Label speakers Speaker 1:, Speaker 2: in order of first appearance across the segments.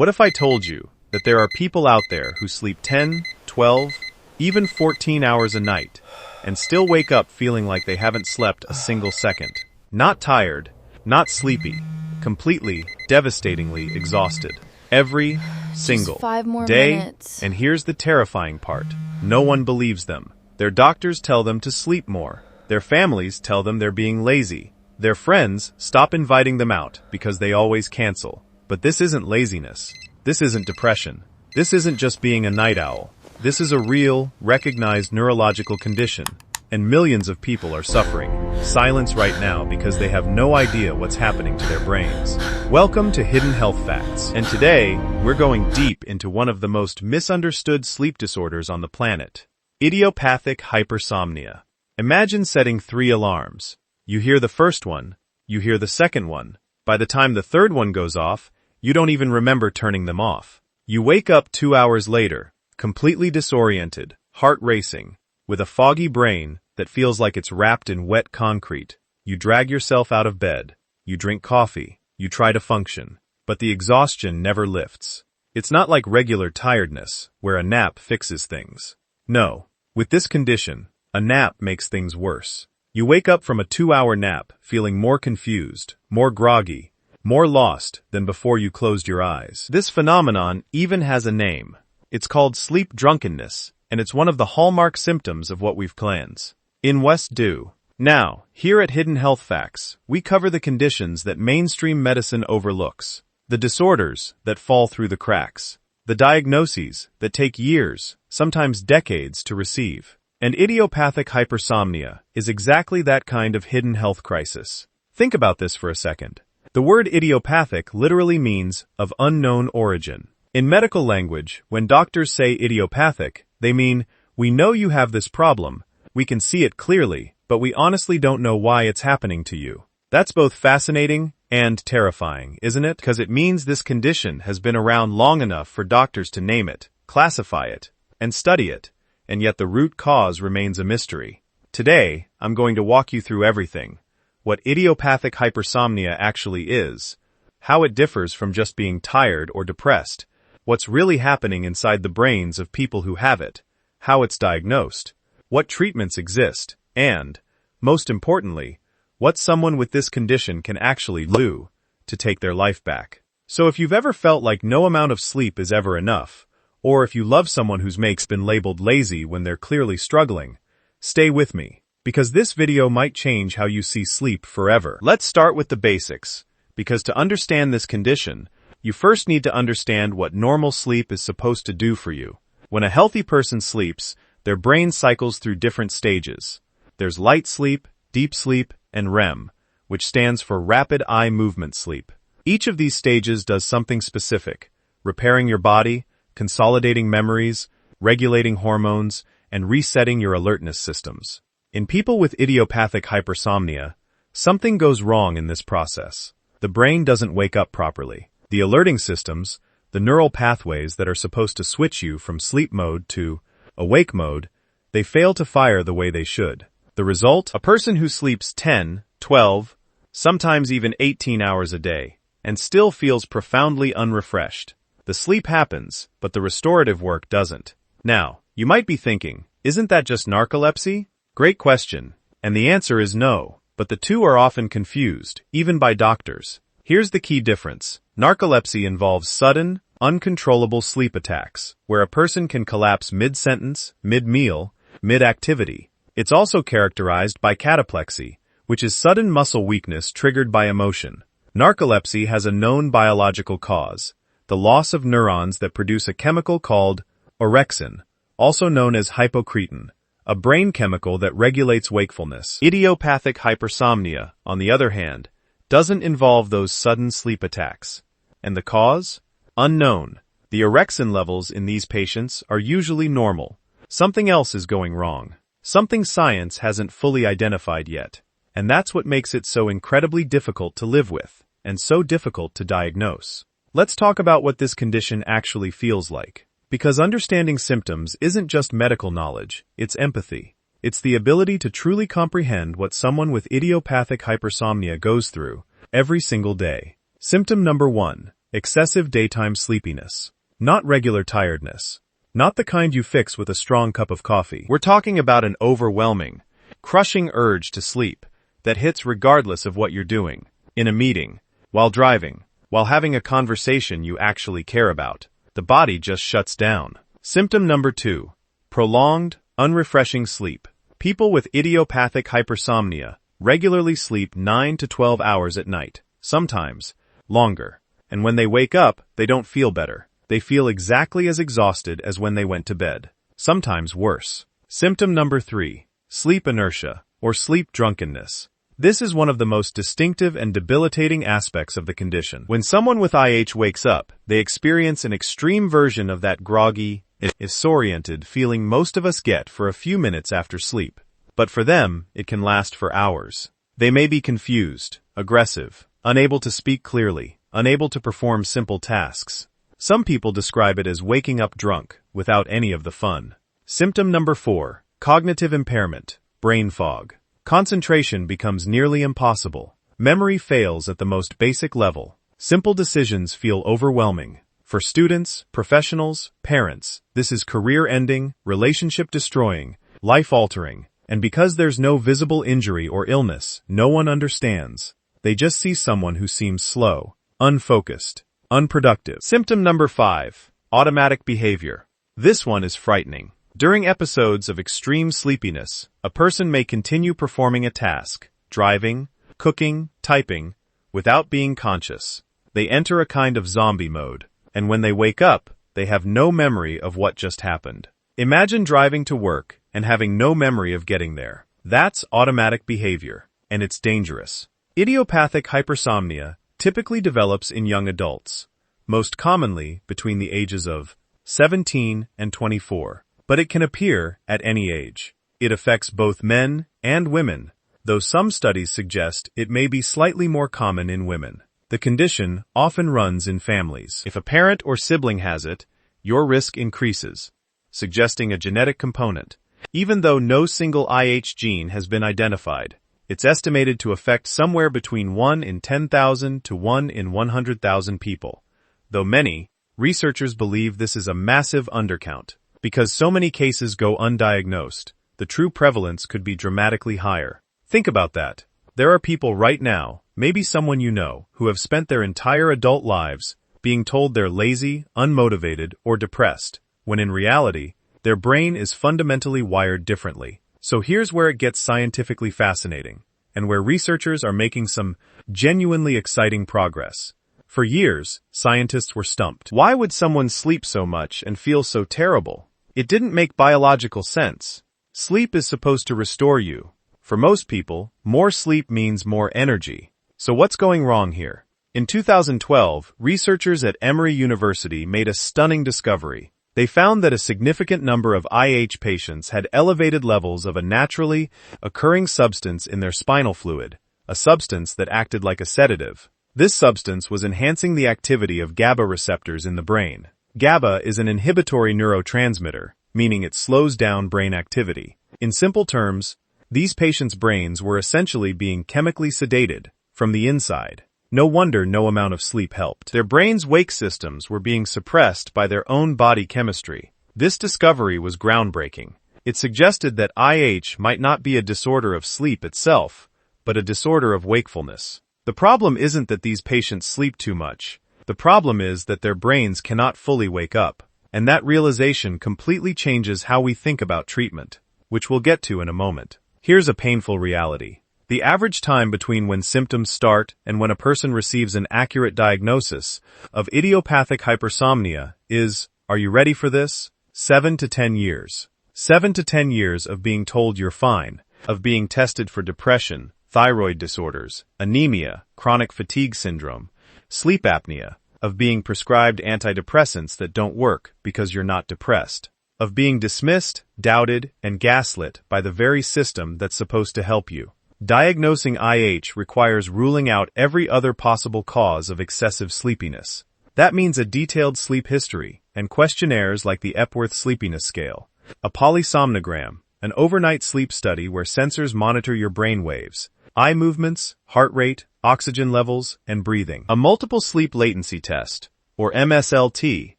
Speaker 1: What if I told you that there are people out there who sleep 10, 12, even 14 hours a night, and still wake up feeling like they haven't slept a single second? Not tired, not sleepy, completely, devastatingly exhausted. Every single
Speaker 2: Just 5 more
Speaker 1: day.
Speaker 2: minutes.
Speaker 1: And here's the terrifying part. No one believes them. Their doctors tell them to sleep more. Their families tell them they're being lazy. Their friends stop inviting them out because they always cancel. But this isn't laziness. This isn't depression. This isn't just being a night owl. This is a real, recognized neurological condition. And millions of people are suffering silence right now because they have no idea what's happening to their brains. Welcome to Hidden Health Facts. And today, we're going deep into one of the most misunderstood sleep disorders on the planet. Idiopathic hypersomnia. Imagine setting 3 alarms. You hear the first one, you hear the second one. By the time the third one goes off, you don't even remember turning them off. You wake up 2 hours later, completely disoriented, heart racing, with a foggy brain that feels like it's wrapped in wet concrete. You drag yourself out of bed, you drink coffee, you try to function, but the exhaustion never lifts. It's not like regular tiredness, where a nap fixes things. No, with this condition, a nap makes things worse. You wake up from a 2-hour nap feeling more confused, more groggy, more lost than before you closed your eyes. This phenomenon even has a name. It's called sleep drunkenness, and it's one of the hallmark symptoms of what we've planned. In West Do. Now, here at Hidden Health Facts, we cover the conditions that mainstream medicine overlooks, the disorders that fall through the cracks, the diagnoses that take years, sometimes decades to receive. And idiopathic hypersomnia is exactly that kind of hidden health crisis. Think about this for a second. The word idiopathic literally means of unknown origin. In medical language, when doctors say idiopathic, they mean, we know you have this problem, we can see it clearly, but we honestly don't know why it's happening to you. That's both fascinating and terrifying, isn't it? Because it means this condition has been around long enough for doctors to name it, classify it, and study it, and yet the root cause remains a mystery. Today, I'm going to walk you through everything. What idiopathic hypersomnia actually is, how it differs from just being tired or depressed, what's really happening inside the brains of people who have it, how it's diagnosed, what treatments exist, and, most importantly, what someone with this condition can actually do to take their life back. So if you've ever felt like no amount of sleep is ever enough, or if you love someone who's been labeled lazy when they're clearly struggling, stay with me, because this video might change how you see sleep forever. Let's start with the basics, because to understand this condition, you first need to understand what normal sleep is supposed to do for you. When a healthy person sleeps, their brain cycles through different stages. There's light sleep, deep sleep, and REM, which stands for rapid eye movement sleep. Each of these stages does something specific, repairing your body, consolidating memories, regulating hormones, and resetting your alertness systems. In people with idiopathic hypersomnia, something goes wrong in this process. The brain doesn't wake up properly. The alerting systems, the neural pathways that are supposed to switch you from sleep mode to awake mode, they fail to fire the way they should. The result? A person who sleeps 10, 12, sometimes even 18 hours a day, and still feels profoundly unrefreshed. The sleep happens, but the restorative work doesn't. Now, you might be thinking, isn't that just narcolepsy? Great question, and the answer is no, but the two are often confused, even by doctors. Here's the key difference. Narcolepsy involves sudden, uncontrollable sleep attacks, where a person can collapse mid-sentence, mid-meal, mid-activity. It's also characterized by cataplexy, which is sudden muscle weakness triggered by emotion. Narcolepsy has a known biological cause, the loss of neurons that produce a chemical called orexin, also known as hypocretin, a brain chemical that regulates wakefulness. Idiopathic hypersomnia, on the other hand, doesn't involve those sudden sleep attacks. And the cause? Unknown. The orexin levels in these patients are usually normal. Something else is going wrong. Something science hasn't fully identified yet. And that's what makes it so incredibly difficult to live with, and so difficult to diagnose. Let's talk about what this condition actually feels like. Because understanding symptoms isn't just medical knowledge, it's empathy. It's the ability to truly comprehend what someone with idiopathic hypersomnia goes through every single day. Symptom number 1. Excessive daytime sleepiness. Not regular tiredness. Not the kind you fix with a strong cup of coffee. We're talking about an overwhelming, crushing urge to sleep that hits regardless of what you're doing. In a meeting, while driving, while having a conversation you actually care about. The body just shuts down. Symptom number 2. Prolonged, unrefreshing sleep. People with idiopathic hypersomnia regularly sleep 9 to 12 hours at night, sometimes longer. And when they wake up, they don't feel better. They feel exactly as exhausted as when they went to bed, sometimes worse. Symptom number 3. Sleep inertia, or sleep drunkenness. This is one of the most distinctive and debilitating aspects of the condition. When someone with IH wakes up, they experience an extreme version of that groggy, disoriented feeling most of us get for a few minutes after sleep. But for them, it can last for hours. They may be confused, aggressive, unable to speak clearly, unable to perform simple tasks. Some people describe it as waking up drunk, without any of the fun. Symptom number 4. Cognitive impairment, brain fog. Concentration becomes nearly impossible. Memory fails at the most basic level. Simple decisions feel overwhelming. For students, professionals, parents, this is career-ending, relationship-destroying, life-altering, and because there's no visible injury or illness, no one understands. They just see someone who seems slow, unfocused, unproductive. Symptom number 5. Automatic behavior. This one is frightening. During episodes of extreme sleepiness, a person may continue performing a task, driving, cooking, typing, without being conscious. They enter a kind of zombie mode, and when they wake up, they have no memory of what just happened. Imagine driving to work and having no memory of getting there. That's automatic behavior, and it's dangerous. Idiopathic hypersomnia typically develops in young adults, most commonly between the ages of 17 and 24. But it can appear at any age. It affects both men and women, though some studies suggest it may be slightly more common in women. The condition often runs in families. If a parent or sibling has it, your risk increases, suggesting a genetic component. Even though no single IH gene has been identified, it's estimated to affect somewhere between 1 in 10,000 to 1 in 100,000 people. Though many researchers believe this is a massive undercount. Because so many cases go undiagnosed, the true prevalence could be dramatically higher. Think about that. There are people right now, maybe someone you know, who have spent their entire adult lives being told they're lazy, unmotivated, or depressed, when in reality, their brain is fundamentally wired differently. So here's where it gets scientifically fascinating, and where researchers are making some genuinely exciting progress. For years, scientists were stumped. Why would someone sleep so much and feel so terrible? It didn't make biological sense. Sleep is supposed to restore you. For most people, more sleep means more energy. So what's going wrong here? In 2012, researchers at Emory University made a stunning discovery. They found that a significant number of IH patients had elevated levels of a naturally occurring substance in their spinal fluid, a substance that acted like a sedative. This substance was enhancing the activity of GABA receptors in the brain. GABA is an inhibitory neurotransmitter, meaning it slows down brain activity. In simple terms, these patients' brains were essentially being chemically sedated from the inside. No wonder no amount of sleep helped. Their brains' wake systems were being suppressed by their own body chemistry. This discovery was groundbreaking. It suggested that IH might not be a disorder of sleep itself, but a disorder of wakefulness. The problem isn't that these patients sleep too much. The problem is that their brains cannot fully wake up. And that realization completely changes how we think about treatment, which we'll get to in a moment. Here's a painful reality. The average time between when symptoms start and when a person receives an accurate diagnosis of idiopathic hypersomnia is, are you ready for this? 7 to 10 years. 7 to 10 years of being told you're fine, of being tested for depression, thyroid disorders, anemia, chronic fatigue syndrome, sleep apnea, of being prescribed antidepressants that don't work because you're not depressed, of being dismissed, doubted, and gaslit by the very system that's supposed to help you. Diagnosing IH requires ruling out every other possible cause of excessive sleepiness. That means a detailed sleep history and questionnaires like the Epworth Sleepiness Scale, a polysomnogram, an overnight sleep study where sensors monitor your brain waves, eye movements, heart rate, oxygen levels, and breathing. A multiple sleep latency test, or MSLT,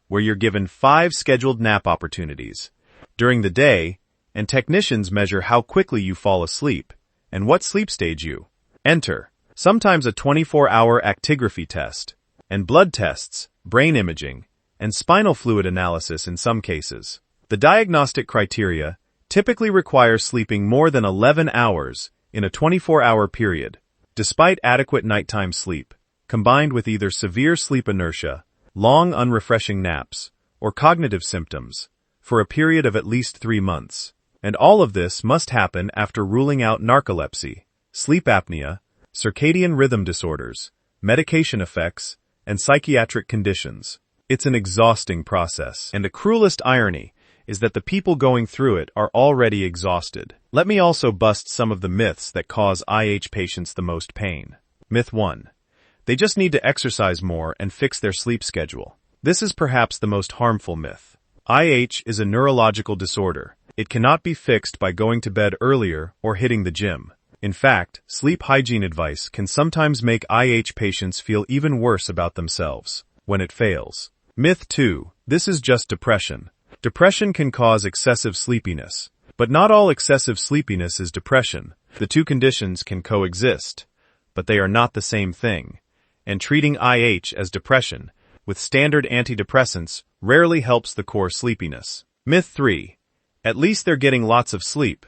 Speaker 1: where you're given 5 scheduled nap opportunities during the day, and technicians measure how quickly you fall asleep and what sleep stage you enter. Sometimes a 24-hour actigraphy test, and blood tests, brain imaging, and spinal fluid analysis in some cases. The diagnostic criteria typically require sleeping more than 11 hours in a 24-hour period, despite adequate nighttime sleep, combined with either severe sleep inertia, long unrefreshing naps, or cognitive symptoms, for a period of at least 3 months. And all of this must happen after ruling out narcolepsy, sleep apnea, circadian rhythm disorders, medication effects, and psychiatric conditions. It's an exhausting process, and the cruelest irony is that the people going through it are already exhausted. Let me also bust some of the myths that cause IH patients the most pain. Myth 1. They just need to exercise more and fix their sleep schedule. This is perhaps the most harmful myth. IH is a neurological disorder. It cannot be fixed by going to bed earlier or hitting the gym. In fact, sleep hygiene advice can sometimes make IH patients feel even worse about themselves when it fails. Myth 2. This is just depression. Depression can cause excessive sleepiness, but not all excessive sleepiness is depression. The two conditions can coexist, but they are not the same thing, and treating IH as depression with standard antidepressants rarely helps the core sleepiness. Myth 3. At least they're getting lots of sleep.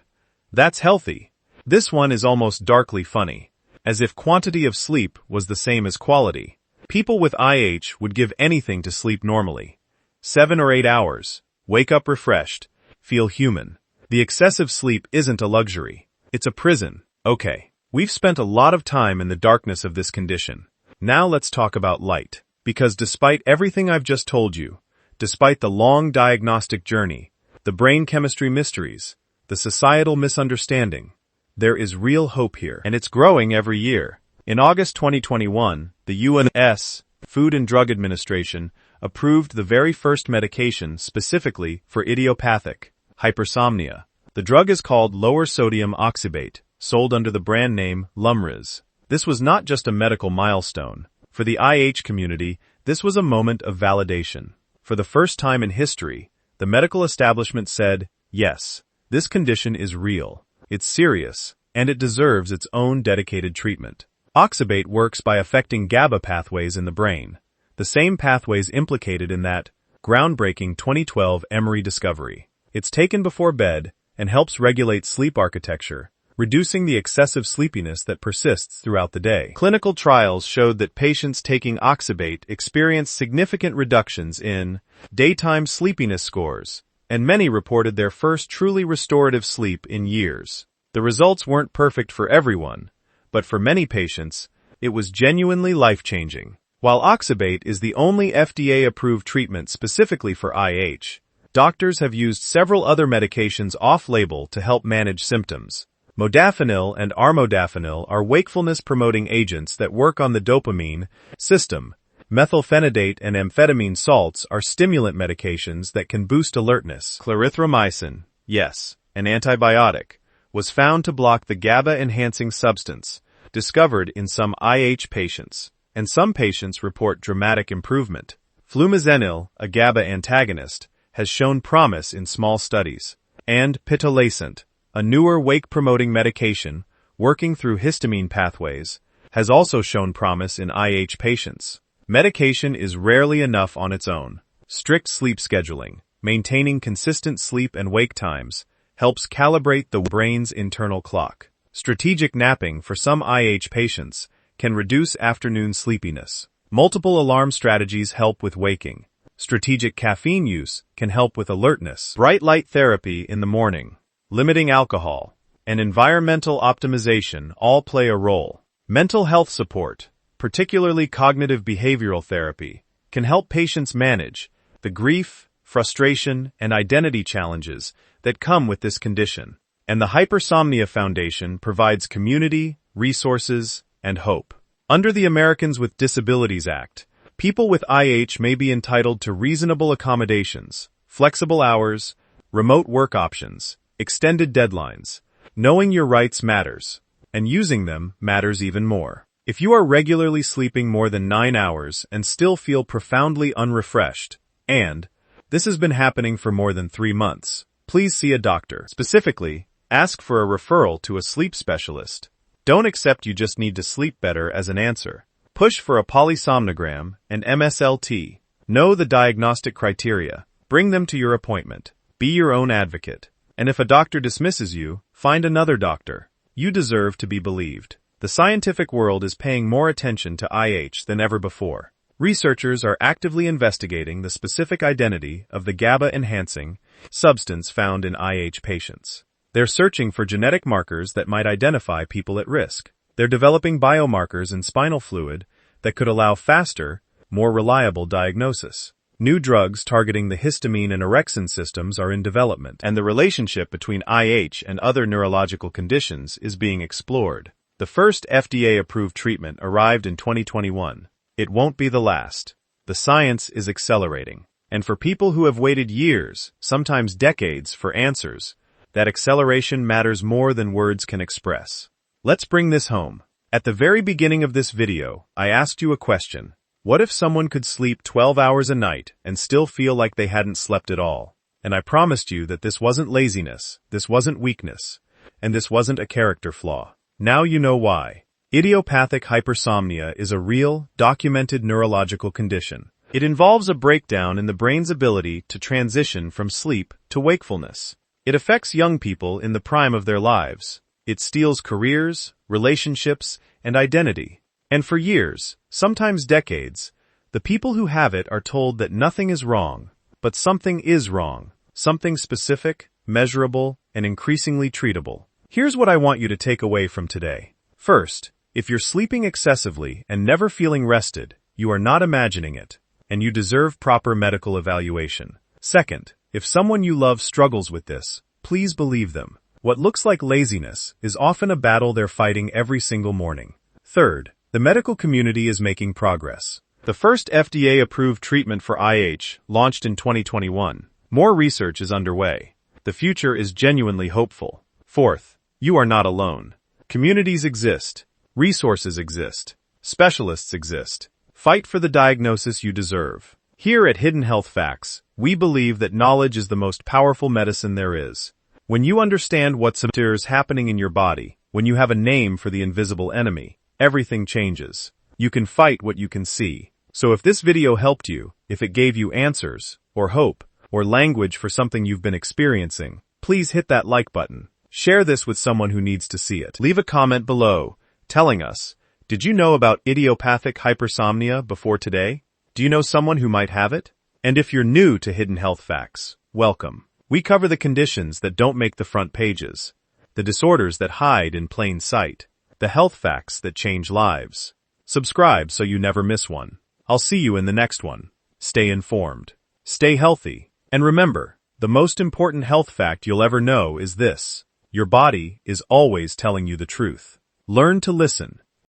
Speaker 1: That's healthy. This one is almost darkly funny, as if quantity of sleep was the same as quality. People with IH would give anything to sleep normally. 7 or 8 hours. Wake up refreshed. Feel human. The excessive sleep isn't a luxury. It's a prison. Okay, we've spent a lot of time in the darkness of this condition. Now let's talk about light. Because despite everything I've just told you, despite the long diagnostic journey, the brain chemistry mysteries, the societal misunderstanding, there is real hope here, and it's growing every year. In August 2021, the U.S. Food and Drug Administration approved the very first medication specifically for idiopathic hypersomnia. The drug is called lower sodium oxybate, sold under the brand name Lumryz. This was not just a medical milestone. For the IH community, this was a moment of validation. For the first time in history, the medical establishment said, yes, this condition is real, it's serious, and it deserves its own dedicated treatment. Oxybate works by affecting GABA pathways in the brain, the same pathways implicated in that groundbreaking 2012 MRI discovery. It's taken before bed and helps regulate sleep architecture, reducing the excessive sleepiness that persists throughout the day. Clinical trials showed that patients taking oxybate experienced significant reductions in daytime sleepiness scores, and many reported their first truly restorative sleep in years. The results weren't perfect for everyone, but for many patients, it was genuinely life-changing. While oxybate is the only FDA-approved treatment specifically for IH, doctors have used several other medications off-label to help manage symptoms. Modafinil and armodafinil are wakefulness-promoting agents that work on the dopamine system. Methylphenidate and amphetamine salts are stimulant medications that can boost alertness. Clarithromycin, yes, an antibiotic, was found to block the GABA-enhancing substance discovered in some IH patients, and some patients report dramatic improvement. Flumazenil, a GABA antagonist, has shown promise in small studies, and pitolisant, a newer wake-promoting medication working through histamine pathways, has also shown promise in IH patients. Medication is rarely enough on its own. Strict sleep scheduling, maintaining consistent sleep and wake times, helps calibrate the brain's internal clock. Strategic napping for some IH patients can reduce afternoon sleepiness. Multiple alarm strategies help with waking. Strategic caffeine use can help with alertness. Bright light therapy in the morning, limiting alcohol, and environmental optimization all play a role. Mental health support, particularly cognitive behavioral therapy, can help patients manage the grief, frustration, and identity challenges that come with this condition. And the Hypersomnia Foundation provides community, resources, and hope. Under the Americans with Disabilities Act, people with IH may be entitled to reasonable accommodations, flexible hours, remote work options, extended deadlines. Knowing your rights matters. and using them matters even more. If you are regularly sleeping more than 9 hours and still feel profoundly unrefreshed, and this has been happening for more than 3 months, please see a doctor. Specifically, ask for a referral to a sleep specialist. Don't accept you just need to sleep better as an answer. Push for a polysomnogram and MSLT. Know the diagnostic criteria. Bring them to your appointment. Be your own advocate. And if a doctor dismisses you, find another doctor. You deserve to be believed. The scientific world is paying more attention to IH than ever before. Researchers are actively investigating the specific identity of the GABA-enhancing substance found in IH patients. They're searching for genetic markers that might identify people at risk. They're developing biomarkers in spinal fluid that could allow faster, more reliable diagnosis. New drugs targeting the histamine and orexin systems are in development, and the relationship between IH and other neurological conditions is being explored. The first FDA-approved treatment arrived in 2021. It won't be the last. The science is accelerating. And for people who have waited years, sometimes decades, for answers, that acceleration matters more than words can express. Let's bring this home. At the very beginning of this video, I asked you a question. What if someone could sleep 12 hours a night and still feel like they hadn't slept at all? And I promised you that this wasn't laziness, this wasn't weakness, and this wasn't a character flaw. Now you know why. Idiopathic hypersomnia is a real, documented neurological condition. It involves a breakdown in the brain's ability to transition from sleep to wakefulness. It affects young people in the prime of their lives. It steals careers, relationships, and identity. And for years, sometimes decades, the people who have it are told that nothing is wrong, but something is wrong, something specific, measurable, and increasingly treatable. Here's what I want you to take away from today. First, if you're sleeping excessively and never feeling rested, you are not imagining it, and you deserve proper medical evaluation. Second, if someone you love struggles with this, please believe them. What looks like laziness is often a battle they're fighting every single morning. Third, the medical community is making progress. The first FDA-approved treatment for IH launched in 2021. More research is underway. The future is genuinely hopeful. Fourth, you are not alone. Communities exist. Resources exist. Specialists exist. Fight for the diagnosis you deserve. Here at Hidden Health Facts, we believe that knowledge is the most powerful medicine there is. When you understand what's happening in your body, when you have a name for the invisible enemy, everything changes. You can fight what you can see. So if this video helped you, if it gave you answers, or hope, or language for something you've been experiencing, please hit that like button. Share this with someone who needs to see it. Leave a comment below, telling us, did you know about idiopathic hypersomnia before today? Do you know someone who might have it? And if you're new to Hidden Health Facts, welcome. We cover the conditions that don't make the front pages, the disorders that hide in plain sight, the health facts that change lives. Subscribe so you never miss one. I'll see you in the next one. Stay informed. Stay healthy. And remember, the most important health fact you'll ever know is this. Your body is always telling you the truth. Learn to listen.